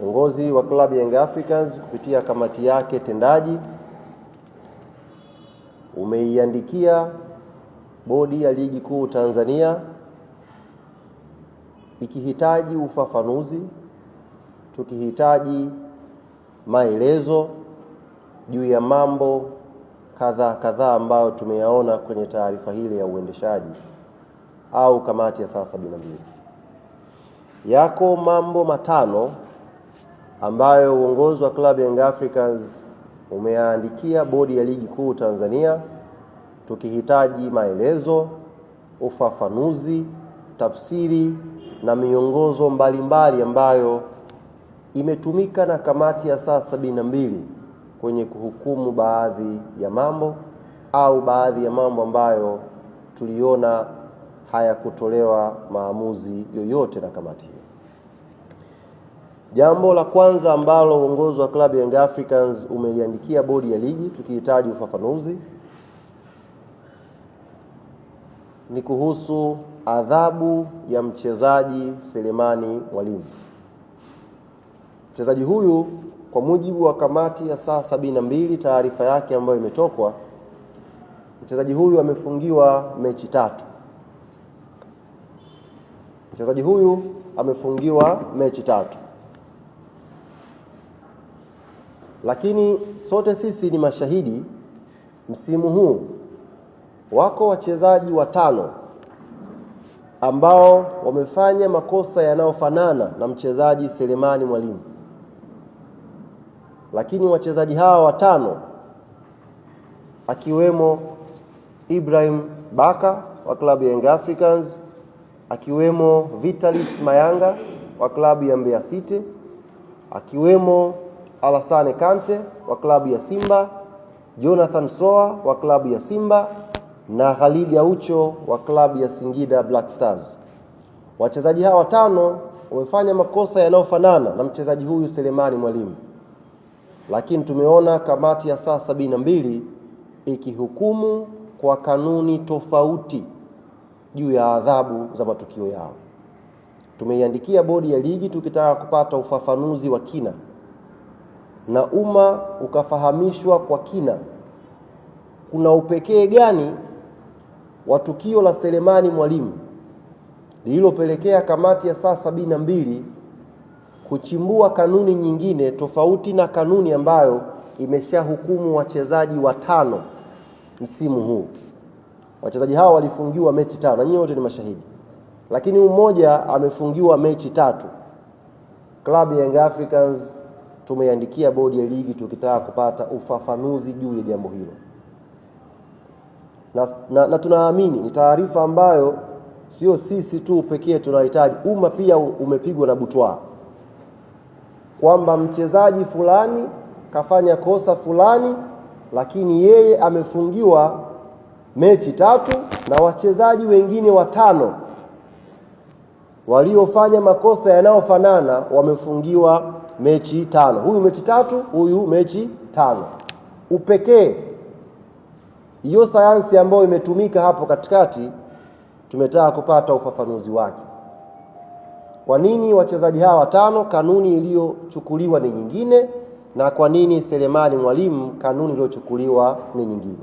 Uongozi wa klabu ya Young Africans kupitia kamati yake tendaji umeiandikia bodi ya ligi kuu Tanzania ikihitaji ufafanuzi, tukihitaji maelezo juu ya mambo kadhaa ambayo tumeyaona kwenye taarifa hili ya uendeshaji au kamati ya saa 72. Yako mambo matano ambayo uongozi wa klabu ya Young Africans umeandikia bodi ya ligi kuu Tanzania tukihitaji maelezo, ufafanuzi, tafsiri na miongozo mbalimbali ambayo imetumika na kamati ya saa 72 kwenye kuhukumu baadhi ya mambo au baadhi ya mambo ambayo tuliona hayakutolewa maamuzi yoyote na kamati hiyo. Jambo la kwanza ambalo uongozi wa klabu ya Young Africans umeliandikia bodi ya ligi tukihitaji ufafanuzi ni kuhusu adhabu ya mchezaji Selemani Mwalimu. Mchezaji huyu kwa mujibu wa kamati ya saa 72 taarifa yake ambayo imetokwa, mchezaji huyu amefungiwa mechi 3. Mchezaji huyu amefungiwa mechi 3. Lakini sote sisi ni mashahidi, msimu huu wako wachezaji 5 ambao wamefanya makosa yanayofanana na mchezaji Selemani Mwalimu. Lakini wachezaji hawa 5 akiwemo Ibrahim Baka wa klabu ya Young Africans, akiwemo Vitalis Mayanga wa klabu ya Mbeya City, akiwemo Alassane Kante wa klabu ya Simba, Jonathan Soa wa klabu ya Simba na Khalid Aucho wa klabu ya Singida Black Stars. Wachezaji hawa 5 wamefanya makosa yanayofanana na mchezaji huyu Selemani Mwalimu. Lakini tumeona kamati ya saa 72 ikihukumu kwa kanuni tofauti juu ya adhabu za matukio yao. Tumeiandikia bodi ya ligi tukitaka kupata ufafanuzi wa kina na umma ukafahamishwa kwa kina kuna upekee gani wa tukio la Selemani Mwalimu lililopelekea kamati ya saa 72 kuchimbua kanuni nyingine tofauti na kanuni ambayo imeshahukumu wachezaji 5 msimu huu. Wachezaji hao walifungiwa mechi 5 na nyinyi wote ni mashahidi. Lakini mmoja amefungiwa mechi 3. Klabu ya Young Africans tumeiandikia bodi ya ligi tukitaka kupata ufafanuzi juu ya jambo hilo. Na tunaamini ni taarifa ambayo sio sisi tu pekee tunahitaji, umma pia umepigwa na butwaa kwamba mchezaji fulani kafanya kosa fulani, lakini yeye amefungiwa mechi 3 na wachezaji wengine 5 waliofanya makosa yanayofanana wamefungiwa mechi 5. Huyu mechi 3, huyu mechi 5. Upekee hiyo sayansi ambayo imetumika hapo katikati tumetaka kupata ufafanuzi wake. Kwa nini wachezaji hawa 5 kanuni iliyochukuliwa ni nyingine, na kwa nini Selemani Mwalimu kanuni iliyochukuliwa ni nyingine?